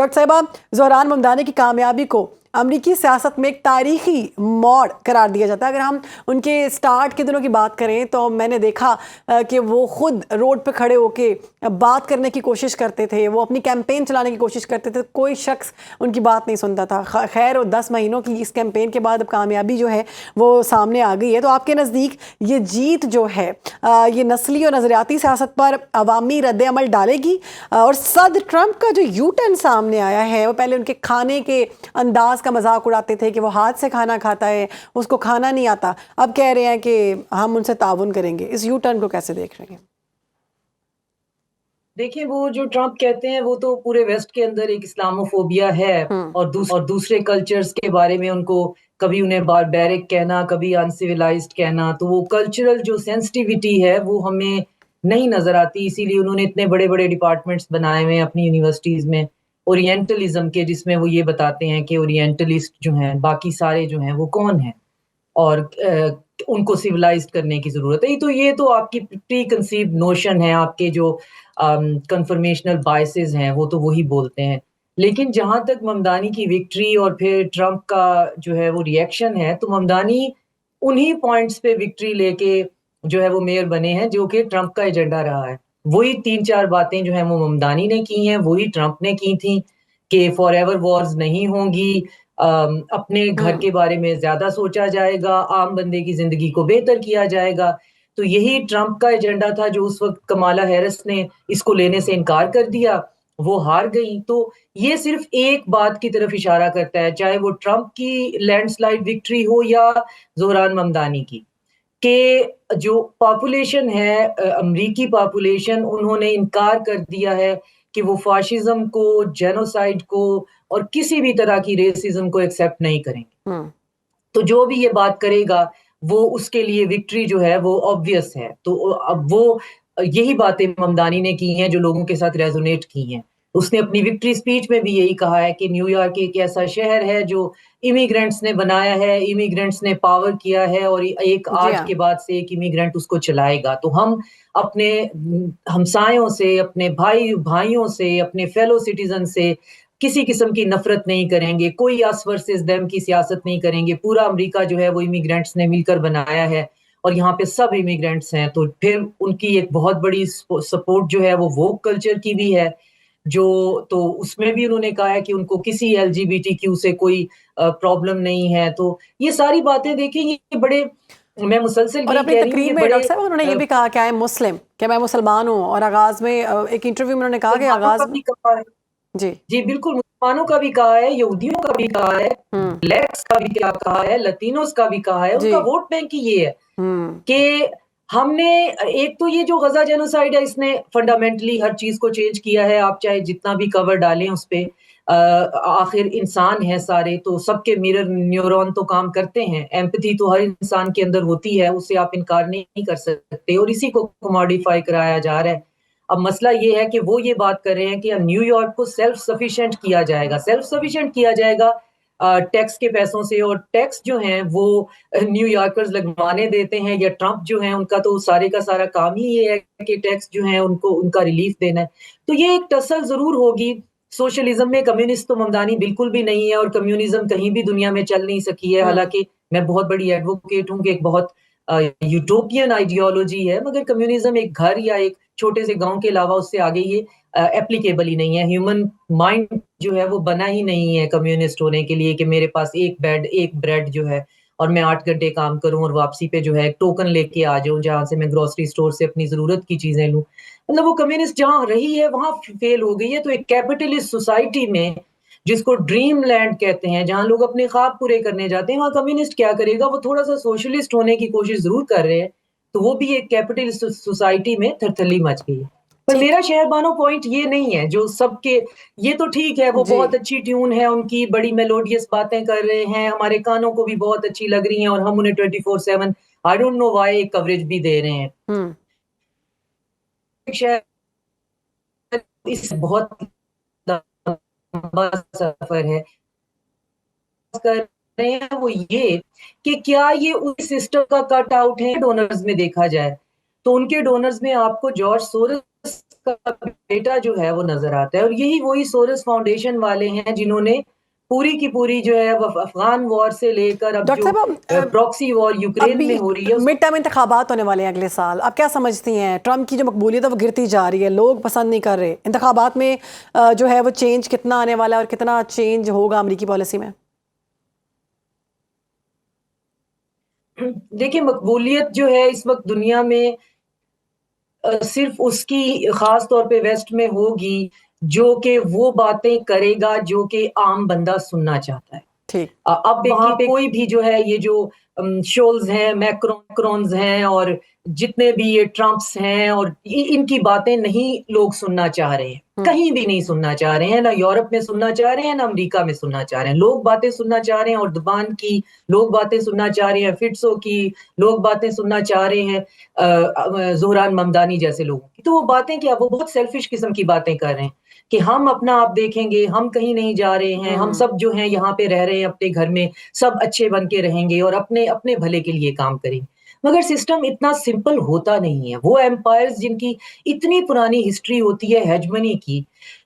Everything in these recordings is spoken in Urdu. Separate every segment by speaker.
Speaker 1: ڈاکٹر صاحبہ، زہران ممدانی کی کامیابی کو امریکی سیاست میں ایک تاریخی موڑ قرار دیا جاتا ہے۔ اگر ہم ان کے سٹارٹ کے دنوں کی بات کریں تو میں نے دیکھا کہ وہ خود روڈ پہ کھڑے ہو کے بات کرنے کی کوشش کرتے تھے، وہ اپنی کیمپین چلانے کی کوشش کرتے تھے، کوئی شخص ان کی بات نہیں سنتا تھا۔ خیر و 10 مہینوں کی اس کیمپین کے بعد اب کامیابی جو ہے وہ سامنے آ گئی ہے۔ تو آپ کے نزدیک یہ جیت جو ہے یہ نسلی اور نظریاتی سیاست پر عوامی رد عمل ڈالے گی؟ اور صدر ٹرمپ کا جو یو ٹرن سامنے آیا ہے، وہ پہلے ان کے کھانے کے انداز کا مذاق اڑاتے تھے کہ وہ ہاتھ سے کھانا کھاتا ہے، اس کو کھانا نہیں آتا، اب کہہ رہے ہیں کہ ہم ان سے تعاون کریں گے۔ اس یو ٹرن کو کیسے دیکھ رہے ہیں؟
Speaker 2: دیکھیں، وہ جو ٹرمپ کہتے ہیں وہ تو پورے ویسٹ کے اندر ایک اسلاموفوبیا ہے، اور دوسرے کلچرز کے بارے میں ان کو کبھی انہیں باربیرک کہنا، کبھی انسیولائزڈ کہنا، تو وہ کلچرل جو سینسٹیوٹی ہے وہ ہمیں نہیں نظر آتی۔ اسی لیے انہوں نے اتنے بڑے بڑے ڈپارٹمنٹس بنائے ہوئے ہیں اپنی یونیورسٹیز میں اورینٹلزم کے، جس میں وہ یہ بتاتے ہیں کہ اورینٹلسٹ جو ہیں، باقی سارے جو ہیں وہ کون ہیں، اور ان کو سیولائزڈ کرنے کی ضرورت ہے۔ تو یہ تو آپ کی پری کنسیوڈ نوشن ہے، آپ کے جو کنفرمیشنل بائسز ہیں وہ تو وہی بولتے ہیں۔ لیکن جہاں تک ممدانی کی وکٹری اور پھر ٹرمپ کا جو ہے وہ ریئیکشن ہے، تو ممدانی انہی پوائنٹس پہ وکٹری لے کے جو ہے وہ میئر بنے ہیں جو کہ ٹرمپ کا ایجنڈا رہا ہے۔ وہی 3-4 باتیں جو ہیں وہ ممدانی نے کی ہیں، وہی ٹرمپ نے کی تھیں کہ فار ایور وارز نہیں ہوں گی، اپنے گھر کے بارے میں زیادہ سوچا جائے گا، عام بندے کی زندگی کو بہتر کیا جائے گا۔ تو یہی ٹرمپ کا ایجنڈا تھا، جو اس وقت کمالا ہیرس نے اس کو لینے سے انکار کر دیا، وہ ہار گئی۔ تو یہ صرف ایک بات کی طرف اشارہ کرتا ہے، چاہے وہ ٹرمپ کی لینڈ سلائڈ وکٹری ہو یا زہران ممدانی کی، کہ جو پاپولیشن ہے، امریکی پاپولیشن، انہوں نے انکار کر دیا ہے کہ وہ فاشزم کو، جینوسائیڈ کو اور کسی بھی طرح کی ریسزم کو ایکسیپٹ نہیں کریں گے۔ تو جو بھی یہ بات کرے گا وہ اس کے لیے وکٹری جو ہے وہ آبویس ہے۔ تو اب وہ یہی باتیں ممدانی نے کی ہیں جو لوگوں کے ساتھ ریزونیٹ کی ہیں۔ اس نے اپنی وکٹری سپیچ میں بھی یہی کہا ہے کہ نیو یارک ایک ایسا شہر ہے جو امیگرینٹس نے بنایا ہے، امیگرینٹس نے پاور کیا ہے، اور ایک آج کے بعد سے ایک امیگرینٹ اس کو چلائے گا۔ تو ہم اپنے ہمسایوں سے، اپنے بھائیوں سے، اپنے فیلو سٹیزن سے کسی قسم کی نفرت نہیں کریں گے، کوئی اس ورسز دیم کی سیاست نہیں کریں گے۔ پورا امریکہ جو ہے وہ امیگرینٹس نے مل کر بنایا ہے، اور یہاں پہ سب امیگرینٹس ہیں۔ تو پھر ان کی ایک بہت بڑی سپورٹ جو ہے وہ ووک کلچر کی بھی ہے، جو تو اس میں بھی انہوں نے کہا ہے کہ ان کو کسی LGBTQ سے کوئی پرابلم نہیں ہے۔ تو یہ ساری باتیں دیکھیں، یہ بڑے، میں مسلسل
Speaker 1: اور
Speaker 2: یہی
Speaker 1: اپنی
Speaker 2: کہہ رہی ہوں،
Speaker 1: تقریر
Speaker 2: یہ
Speaker 1: میں
Speaker 2: بڑے
Speaker 1: ڈاکٹر صاحب انہوں نے یہ بھی کہا کہ آئی ایم مسلم، کہ میں مسلمان ہوں، اور آغاز میں ایک انٹرویو میں انہوں نے کہا کہ
Speaker 2: مسلمانوں
Speaker 1: آغاز
Speaker 2: کا بھی کہا ہے، جی بالکل، مسلمانوں کا بھی کہا ہے، یہودیوں کا بھی کہا ہے، بلیکس کا بھی کیا کہا ہے، لطینوز کا بھی کہا ہے۔ ان کا ووٹ بینک ہی یہ ہے کہ ہم نے ایک تو یہ جو غزہ جینوسائیڈ ہے، اس نے فنڈامنٹلی ہر چیز کو چینج کیا ہے۔ آپ چاہے جتنا بھی کور ڈالیں اس پہ، آخر انسان ہیں سارے، تو سب کے میرر نیورون تو کام کرتے ہیں، ایمپتھی تو ہر انسان کے اندر ہوتی ہے، اسے آپ انکار نہیں کر سکتے، اور اسی کو کوموڈیفائی کرایا جا رہا ہے۔ اب مسئلہ یہ ہے کہ وہ یہ بات کر رہے ہیں کہ نیو یارک کو سیلف سفیشینٹ کیا جائے گا، سیلف سفیشینٹ کیا جائے گا ٹیکس کے پیسوں سے، اور ٹیکس جو ہیں وہ نیو یارکرز لگوانے دیتے ہیں، یا ٹرمپ جو ہیں ان کا تو سارے کا سارا کام ہی یہ ہے کہ ٹیکس جو ہیں ان کو ان کا ریلیف دینا ہے۔ تو یہ ایک ٹسل ضرور ہوگی۔ سوشلزم میں کمیونسٹ تو ممدانی بالکل بھی نہیں ہے، اور کمیونزم کہیں بھی دنیا میں چل نہیں سکی ہے، حالانکہ میں بہت بڑی ایڈوکیٹ ہوں کہ ایک بہت یوٹوپین آئیڈیالوجی ہے، مگر کمیونزم ایک گھر یا ایک چھوٹے سے گاؤں کے علاوہ اس سے آگے یہ ایپلیکیبل ہی نہیں ہے۔ ہیومن مائنڈ جو ہے وہ بنا ہی نہیں ہے کمیونسٹ ہونے کے لیے کہ میرے پاس ایک بیڈ، ایک بریڈ جو ہے، اور میں 8 گھنٹے کام کروں اور واپسی پہ جو ہے ٹوکن لے کے آ جاؤں جہاں سے میں گروسری سٹور سے اپنی ضرورت کی چیزیں لوں۔ مطلب وہ کمیونسٹ جہاں رہی ہے وہاں فیل ہو گئی ہے۔ تو ایک کیپٹلسٹ سوسائٹی میں، جس کو ڈریم لینڈ کہتے ہیں، جہاں لوگ اپنے خواب پورے کرنے جاتے ہیں، وہاں کمیونسٹ کیا کرے گا؟ وہ تھوڑا سا سوشلسٹ ہونے کی کوشش ضرور کر رہے ہیں، تو وہ بھی ایک کیپٹلسٹ سوسائٹی میں تھرتھلی مچ گئی ہے۔ پر میرا شہربانو پوائنٹ یہ نہیں ہے جو سب کے، یہ تو ٹھیک ہے، وہ بہت اچھی ٹیون ہے ان کی، بڑی میلوڈیس باتیں کر رہے ہیں، ہمارے کانوں کو بھی بہت اچھی لگ رہی ہیں، اور ہم انہیں 24/7 I don't know why coverage بھی دے رہے ہیں۔ اس بہت لمبا سفر ہے کر رہے ہیں، وہ یہ کہ کیا یہ اس سسٹم کا کٹ آؤٹ ہے ڈونرز میں دیکھا جائے تو ان کے ڈونرز میں آپ کو جارج سورس کا بیٹا جو ہے وہ نظر آتا ہے. اور یہی وہی سورس فاؤنڈیشن والے ہیں جنہوں نے پوری کی پوری جو ہے وہ افغان وار سے لے کر اب
Speaker 1: ڈاکٹر
Speaker 2: جو
Speaker 1: صاحب
Speaker 2: پراکسی وار یوکرین میں ہو رہی ہے.
Speaker 1: مڈ ٹرم انتخابات ہونے والے ہیں اگلے سال، آپ کیا سمجھتی ہیں ٹرمپ کی جو مقبولیت ہے وہ گرتی جا رہی ہے، لوگ پسند نہیں کر رہے، انتخابات میں جو ہے وہ چینج کتنا آنے والا ہے اور کتنا چینج ہوگا امریکی پالیسی میں؟
Speaker 2: دیکھیں مقبولیت جو ہے اس وقت دنیا میں صرف اس کی خاص طور پہ ویسٹ میں ہوگی جو کہ وہ باتیں کرے گا جو کہ عام بندہ سننا چاہتا ہے.
Speaker 1: ٹھیک.
Speaker 2: اب وہاں پہ کوئی بھی جو ہے یہ جو شولز ہیں، میکرونز ہیں اور جتنے بھی یہ ٹرمپس ہیں اور ان کی باتیں نہیں لوگ سننا چاہ رہے ہیں، کہیں بھی نہیں سننا چاہ رہے ہیں، نہ یورپ میں سننا چاہ رہے ہیں نہ امریکہ میں سننا چاہ رہے ہیں. لوگ باتیں سننا چاہ رہے ہیں اور زبان کی، لوگ باتیں سننا چاہ رہے ہیں فٹسوں کی، لوگ باتیں سننا چاہ رہے ہیں زہران ممدانی جیسے لوگوں کی. تو وہ باتیں کیا، وہ بہت سیلفش قسم کی باتیں کر رہے ہیں کہ ہم اپنا آپ دیکھیں گے، ہم کہیں نہیں جا رہے ہیں، ہم سب جو ہیں یہاں پہ رہ رہے ہیں اپنے گھر میں، سب اچھے بن کے رہیں گے اور اپنے اپنے بھلے کے لیے کام کریں گے. مگر سسٹم اتنا سمپل ہوتا نہیں ہے. وہ ایمپائرز جن کی اتنی پرانی ہسٹری ہوتی ہے ہیجمنی کی،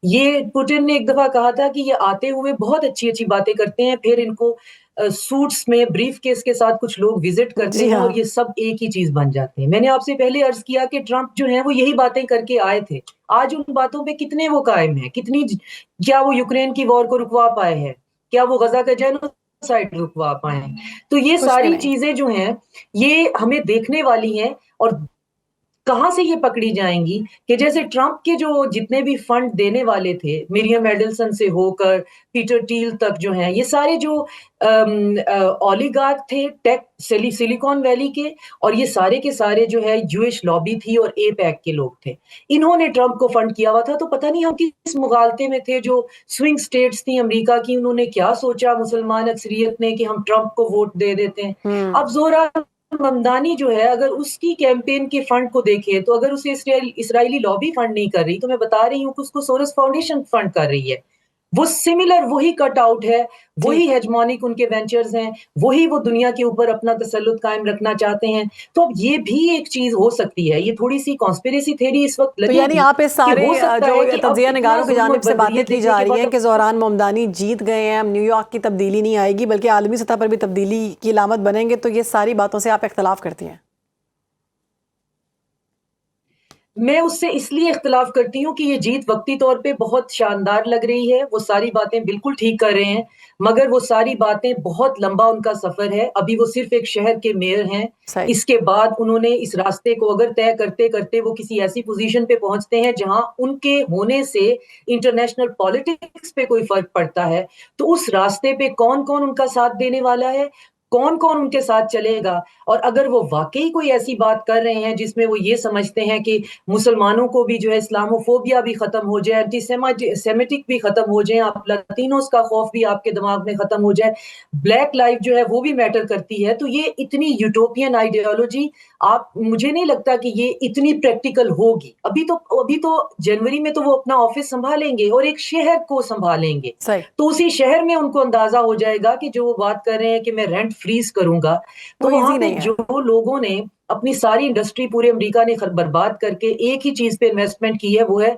Speaker 2: یہ پوٹن نے ایک دفعہ کہا تھا کہ یہ آتے ہوئے بہت اچھی اچھی باتیں کرتے ہیں، پھر ان کو سوٹس میں بریف کیس کے ساتھ کچھ لوگ وزٹ کرتے ہیں اور یہ سب ایک ہی چیز بن جاتے ہیں. میں نے آپ سے پہلے عرض کیا کہ ٹرمپ جو ہیں وہ یہی باتیں کر کے آئے تھے، آج ان باتوں پہ کتنے وہ قائم ہیں، کتنی، کیا وہ یوکرین کی وار کو رکوا پائے ہیں، کیا وہ غزہ کا جینوسائیڈ رکوا پائے ہیں. تو یہ ساری چیزیں جو ہیں یہ ہمیں دیکھنے والی ہیں. اور کہاں سے یہ پکڑی جائیں گی کہ جیسے ٹرمپ کے جو جتنے بھی فنڈ دینے والے تھے، مریم ایڈلسن سے ہو کر پیٹر ٹیل تک جو ہیں، یہ سارے جو اولیگارک تھے ٹیک سلیکون ویلی کے، اور یہ سارے کے سارے جو ہے جوئش لابی تھی اور اے پیک کے لوگ تھے، انہوں نے ٹرمپ کو فنڈ کیا ہوا تھا. تو پتہ نہیں ہم کس مغالطے میں تھے، جو سوئنگ سٹیٹس تھیں امریکہ کی، انہوں نے کیا سوچا مسلمان اکثریت نے کہ ہم ٹرمپ کو ووٹ دے دیتے ہیں. اب زہران ممدانی جو ہے اگر اس کی کیمپین کے فنڈ کو دیکھے تو اگر اسے اسرائیلی لابی فنڈ نہیں کر رہی، تو میں بتا رہی ہوں کہ اس کو سورس فاؤنڈیشن فنڈ کر رہی ہے. وہ سملر وہی کٹ آؤٹ ہے، وہی ہیجمونک ان کے وینچرز ہیں، وہی وہ دنیا کے اوپر اپنا تسلط قائم رکھنا چاہتے ہیں. تو اب یہ بھی ایک چیز ہو سکتی ہے، یہ تھوڑی سی کانسپیریسی تھیوری اس وقت لگے گی.
Speaker 1: تو یعنی آپ اس سارے جو تجزیہ نگاروں کی جانب سے باتیں کی جا رہی ہیں کہ زہران ممدانی جیت گئے ہیں، نیو یارک کی تبدیلی نہیں آئے گی بلکہ عالمی سطح پر بھی تبدیلی کی علامت بنیں گے، تو یہ ساری باتوں سے آپ اختلاف کرتی ہیں؟
Speaker 2: میں اس سے اس لیے اختلاف کرتی ہوں کہ یہ جیت وقتی طور پہ بہت شاندار لگ رہی ہے، وہ ساری باتیں بالکل ٹھیک کر رہے ہیں، مگر وہ ساری باتیں بہت لمبا ان کا سفر ہے. ابھی وہ صرف ایک شہر کے میئر ہیں، اس کے بعد انہوں نے اس راستے کو اگر طے کرتے کرتے وہ کسی ایسی پوزیشن پہ پہنچتے ہیں جہاں ان کے ہونے سے انٹرنیشنل پالیٹکس پہ کوئی فرق پڑتا ہے، تو اس راستے پہ کون کون ان کا ساتھ دینے والا ہے، کون کون ان کے ساتھ چلے گا. اور اگر وہ واقعی کوئی ایسی بات کر رہے ہیں جس میں وہ یہ سمجھتے ہیں کہ مسلمانوں کو بھی جو ہے اسلاموفوبیا بھی ختم ہو جائے، اینٹی سیمیٹک بھی ختم ہو جائے، آپ لاتینوز کا خوف بھی آپ کے دماغ میں ختم ہو جائے، بلیک لائف جو ہے وہ بھی میٹر کرتی ہے، تو یہ اتنی یوٹوپین آئیڈیالوجی آپ، مجھے نہیں لگتا کہ یہ اتنی پریکٹیکل ہوگی. ابھی تو جنوری میں تو وہ اپنا آفس سنبھالیں گے اور ایک شہر کو سنبھالیں گے، تو اسی شہر میں ان کو اندازہ ہو جائے گا کہ جو وہ بات کر رہے ہیں کہ میں رینٹ فریز کروں گا، تو وہاں پہ جو لوگوں نے اپنی ساری انڈسٹری پورے امریکہ نے برباد کر کے ایک ہی چیز پہ انویسٹمنٹ کی ہے، وہ ہے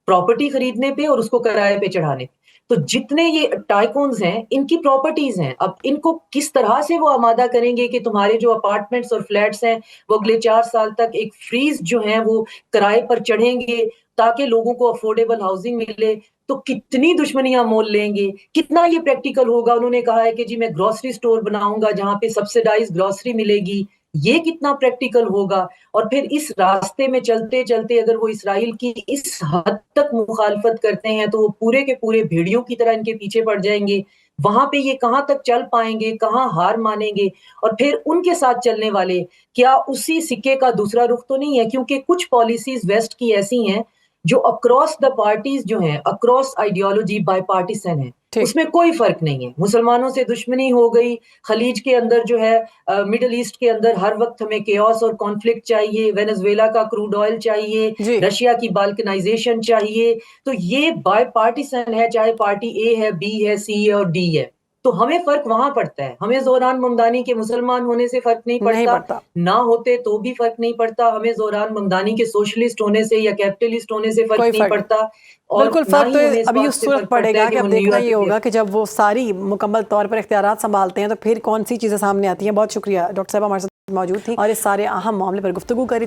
Speaker 2: پراپرٹی خریدنے پہ اور اس کو کرائے پہ چڑھانے پہ. تو جتنے یہ ٹائکونز ہیں ان کی پراپرٹیز ہیں، اب ان کو کس طرح سے وہ آمادہ کریں گے کہ تمہارے جو اپارٹمنٹس اور فلیٹس ہیں وہ اگلے 4 سال تک ایک فریز جو ہیں وہ کرائے پر چڑھیں گے تاکہ لوگوں کو افورڈیبل ہاؤسنگ ملے. تو کتنی دشمنیاں مول لیں گے، کتنا یہ پریکٹیکل ہوگا. انہوں نے کہا ہے کہ جی میں گروسری سٹور بناؤں گا جہاں پہ سبسیڈائز گروسری ملے گی، یہ کتنا پریکٹیکل ہوگا. اور پھر اس راستے میں چلتے چلتے اگر وہ اسرائیل کی اس حد تک مخالفت کرتے ہیں تو وہ پورے کے پورے بھیڑیوں کی طرح ان کے پیچھے پڑ جائیں گے. وہاں پہ یہ کہاں تک چل پائیں گے، کہاں ہار مانیں گے. اور پھر ان کے ساتھ چلنے والے کیا اسی سکے کا دوسرا رخ تو نہیں ہے، کیونکہ کچھ پالیسیز ویسٹ کی ایسی ہیں جو اکراس دا پارٹیز جو ہیں، اکراس آئیڈیالوجی بائی پارٹیسن ہیں، اس میں کوئی فرق نہیں ہے. مسلمانوں سے دشمنی ہو گئی، خلیج کے اندر جو ہے، مڈل ایسٹ کے اندر ہر وقت ہمیں کیوس اور کانفلکٹ چاہیے، وینزویلا کا کروڈ آئل چاہیے، رشیا کی بالکنائزیشن چاہیے. تو یہ بائی پارٹیسن ہے، چاہے پارٹی اے ہے، بی ہے، سی ہے اور ڈی ہے. تو ہمیں فرق وہاں پڑتا ہے. ہمیں زہران ممدانی کے مسلمان ہونے سے فرق نہیں پڑتا, نہ ہوتے تو بھی فرق نہیں پڑتا, ہمیں زہران ممدانی کے سوشلسٹ ہونے سے یا کیپٹلسٹ ہونے سے فرق نہیں پڑتا.
Speaker 1: بالکل فرق تو ابھی اس صورت پڑے گا کہ اب دیکھنا یہ ہوگا کہ جب وہ ساری مکمل طور پر اختیارات سنبھالتے ہیں تو پھر کون سی چیزیں سامنے آتی ہیں. بہت شکریہ ڈاکٹر صاحبہ ہمارے ساتھ موجود تھی اور اس سارے اہم معاملے پر گفتگو کری تھی.